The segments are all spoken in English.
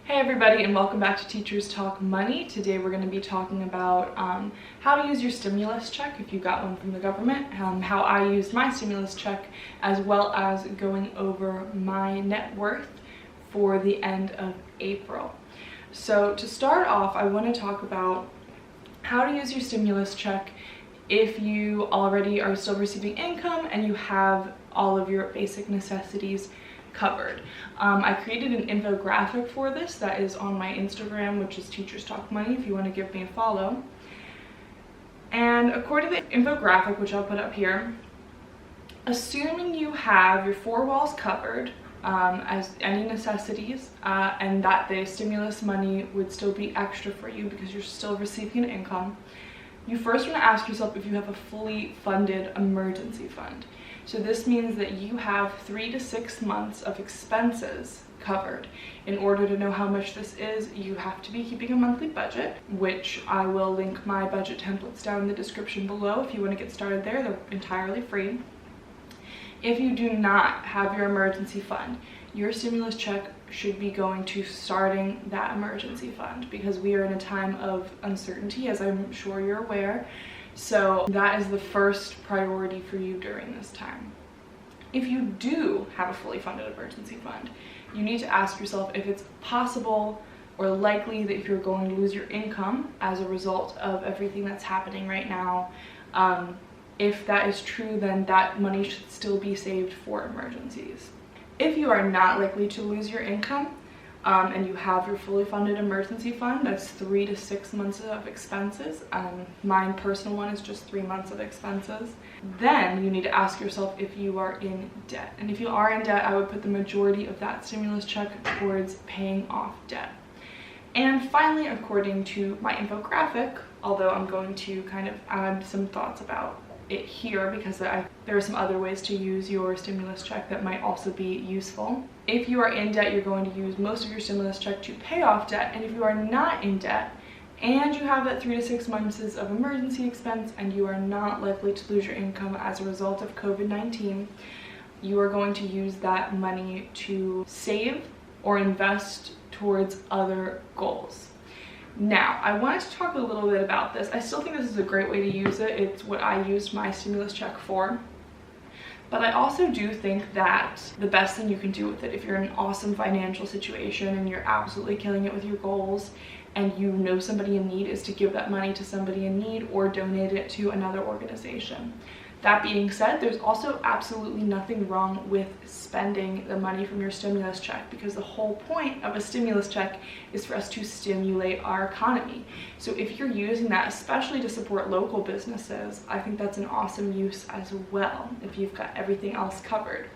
Hey everybody, and welcome back to Teachers Talk Money. Today we're going to be talking about how to use your stimulus check if you got one from the government, how I used my stimulus check, as well as going over my net worth for the end of April. So to start off, I want to talk about how to use your stimulus check if you already are still receiving income and you have all of your basic necessities covered. I created an infographic for this that is on my Instagram, which is Teachers Talk Money, if you want to give me a follow. And according to the infographic, which I'll put up here, assuming you have your four walls covered as any necessities and that the stimulus money would still be extra for you because you're still receiving an income, you first want to ask yourself if you have a fully funded emergency fund. So this means that you have 3 to 6 months of expenses covered. In order to know how much this is, you have to be keeping a monthly budget, which I will link my budget templates down in the description below if you want to get started there. They're entirely free. If you do not have your emergency fund, your stimulus check should be going to starting that emergency fund because we are in a time of uncertainty, as I'm sure you're aware. So that is the first priority for you during this time. If you do have a fully funded emergency fund, you need to ask yourself if it's possible or likely that if you're going to lose your income as a result of everything that's happening right now. If that is true, then that money should still be saved for emergencies. If you are not likely to lose your income, and you have your fully funded emergency fund, that's 3 to 6 months of expenses. My personal one is just 3 months of expenses. Then you need to ask yourself if you are in debt. And if you are in debt, I would put the majority of that stimulus check towards paying off debt. And finally, according to my infographic, although I'm going to kind of add some thoughts about it here because there are some other ways to use your stimulus check that might also be useful. If you are in debt, you're going to use most of your stimulus check to pay off debt. And if you are not in debt and you have that 3 to 6 months of emergency expense and you are not likely to lose your income as a result of COVID-19, you are going to use that money to save or invest towards other goals. Now, I wanted to talk a little bit about this. I still think this is a great way to use it. It's what I used my stimulus check for. But I also do think that the best thing you can do with it, if you're in an awesome financial situation and you're absolutely killing it with your goals and you know somebody in need, is to give that money to somebody in need or donate it to another organization. That being said, there's also absolutely nothing wrong with spending the money from your stimulus check because the whole point of a stimulus check is for us to stimulate our economy. So if you're using that, especially to support local businesses, I think that's an awesome use as well if you've got everything else covered.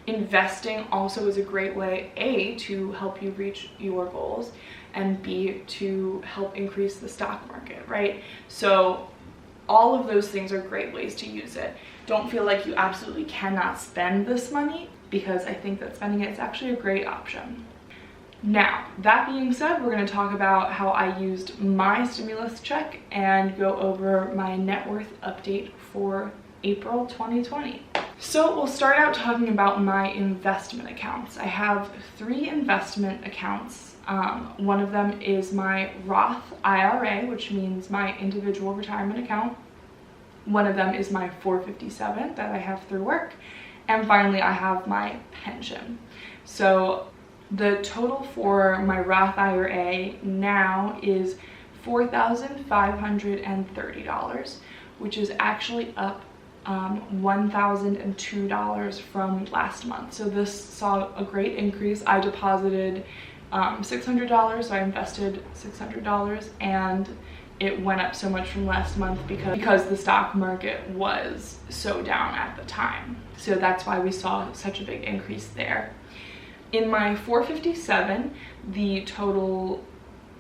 Investing also is a great way, A, to help you reach your goals, and B, to help increase the stock market, right? So all of those things are great ways to use it. Don't feel like you absolutely cannot spend this money because I think that spending it is actually a great option. Now, that being said, we're going to talk about how I used my stimulus check and go over my net worth update for April 2020. So we'll start out talking about my investment accounts. I have 3 investment accounts. One of them is my Roth IRA, which means my individual retirement account. One of them is my 457 that I have through work. And finally, I have my pension. So the total for my Roth IRA now is $4,530, which is actually up $1,002 from last month. So this saw a great increase. I deposited $600, so I invested $600, and it went up so much from last month because the stock market was so down at the time. So that's why we saw such a big increase there. In my 457, the total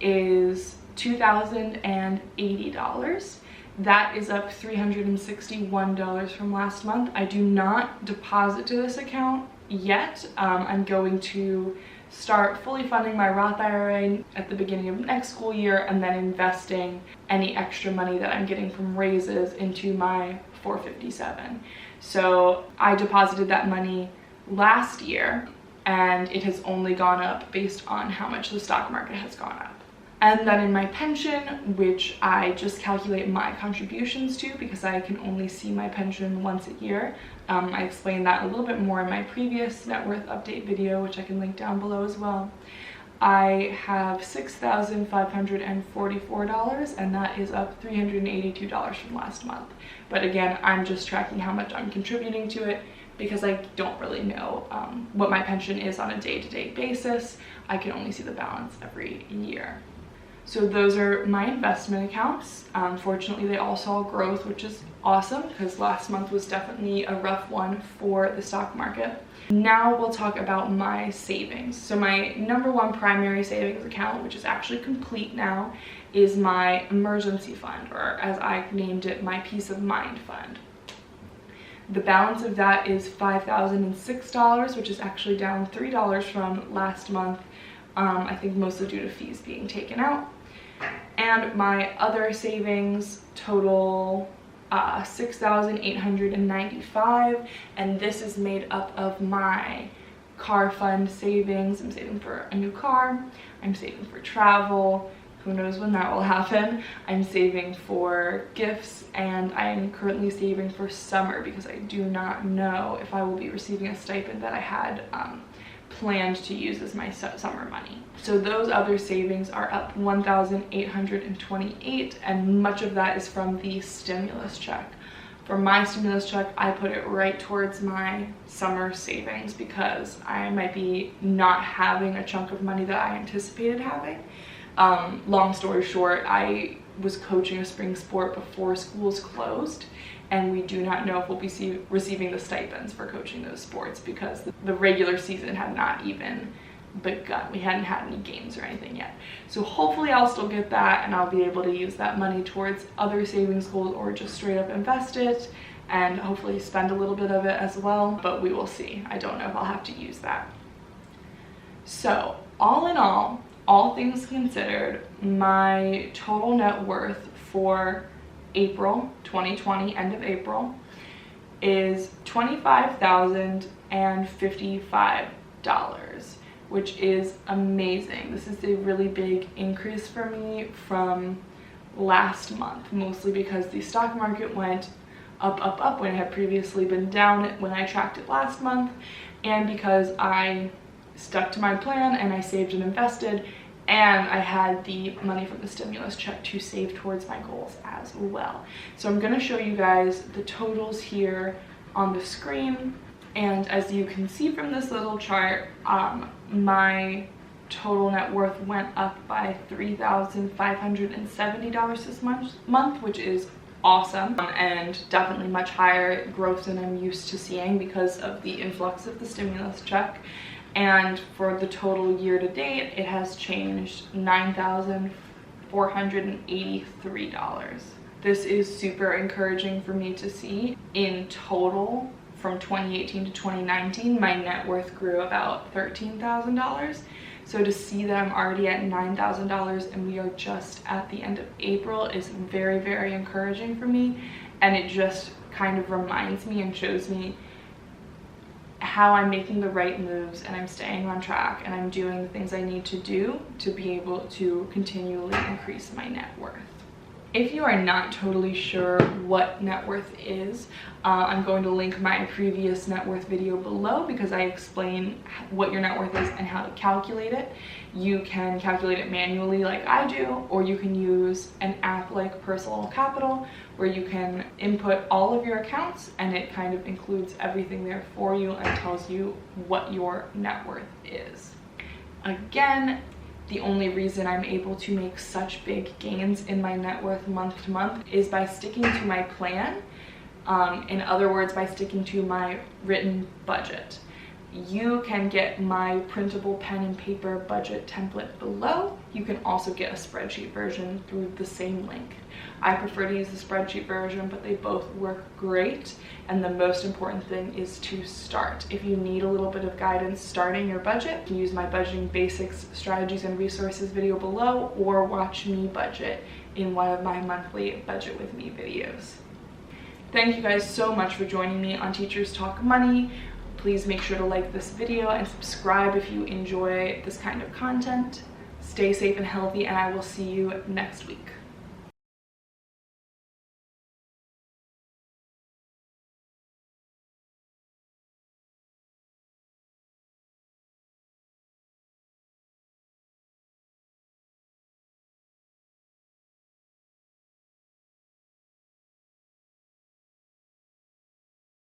is $2,080. That is up $361 from last month. I do not deposit to this account yet. I'm going to start fully funding my Roth IRA at the beginning of next school year and then investing any extra money that I'm getting from raises into my 457. So I deposited that money last year and it has only gone up based on how much the stock market has gone up. And then in my pension, which I just calculate my contributions to because I can only see my pension once a year. I explained that a little bit more in my previous net worth update video, which I can link down below as well. I have $6,544, and that is up $382 from last month. But again, I'm just tracking how much I'm contributing to it because I don't really know what my pension is on a day-to-day basis. I can only see the balance every year. So those are my investment accounts. Fortunately, they all saw growth, which is awesome because last month was definitely a rough one for the stock market. Now we'll talk about my savings. So my number one primary savings account, which is actually complete now, is my emergency fund, or as I named it, my peace of mind fund. The balance of that is $5,006, which is actually down $3 from last month. I think mostly due to fees being taken out. And my other savings total $6,895, and this is made up of my car fund savings. I'm saving for a new car, I'm saving for travel, who knows when that will happen. I'm saving for gifts, and I'm currently saving for summer because I do not know if I will be receiving a stipend that I had planned to use as my summer money. So those other savings are up $1,828, and much of that is from the stimulus check. For my stimulus check, I put it right towards my summer savings because I might be not having a chunk of money that I anticipated having. Long story short, I was coaching a spring sport before schools closed, and we do not know if we'll be receiving the stipends for coaching those sports because the regular season had not even begun. We hadn't had any games or anything yet. So hopefully I'll still get that, and I'll be able to use that money towards other savings goals or just straight up invest it and hopefully spend a little bit of it as well, but we will see. I don't know if I'll have to use that. So all in all things considered, my total net worth for April 2020, end of April, is $25,055, which is amazing. This is a really big increase for me from last month, mostly because the stock market went up when it had previously been down when I tracked it last month, and because I stuck to my plan and I saved and invested, and I had the money from the stimulus check to save towards my goals as well. So I'm going to show you guys the totals here on the screen, and as you can see from this little chart, my total net worth went up by $3,570 this month, which is awesome, and definitely much higher growth than I'm used to seeing because of the influx of the stimulus check. And for the total year to date, it has changed $9,483. This is super encouraging for me to see. In total, from 2018 to 2019, my net worth grew about $13,000. So to see that I'm already at $9,000 and we are just at the end of April is very, very encouraging for me. And it just kind of reminds me and shows me how I'm making the right moves, and I'm staying on track, and I'm doing the things I need to do to be able to continually increase my net worth. If you are not totally sure what net worth is, I'm going to link my previous net worth video below because I explain what your net worth is and how to calculate it. You can calculate it manually like I do, or you can use an app like Personal Capital where you can input all of your accounts and it kind of includes everything there for you and tells you what your net worth is. Again, the only reason I'm able to make such big gains in my net worth month to month is by sticking to my plan. In other words, by sticking to my written budget. You can get my printable pen and paper budget template below. You can also get a spreadsheet version through the same link. I prefer to use the spreadsheet version, but they both work great. And the most important thing is to start. If you need a little bit of guidance starting your budget, you can use my budgeting basics, strategies, and resources video below, or watch me budget in one of my monthly Budget With Me videos. Thank you guys so much for joining me on Teachers Talk Money. Please make sure to like this video and subscribe if you enjoy this kind of content. Stay safe and healthy, and I will see you next week.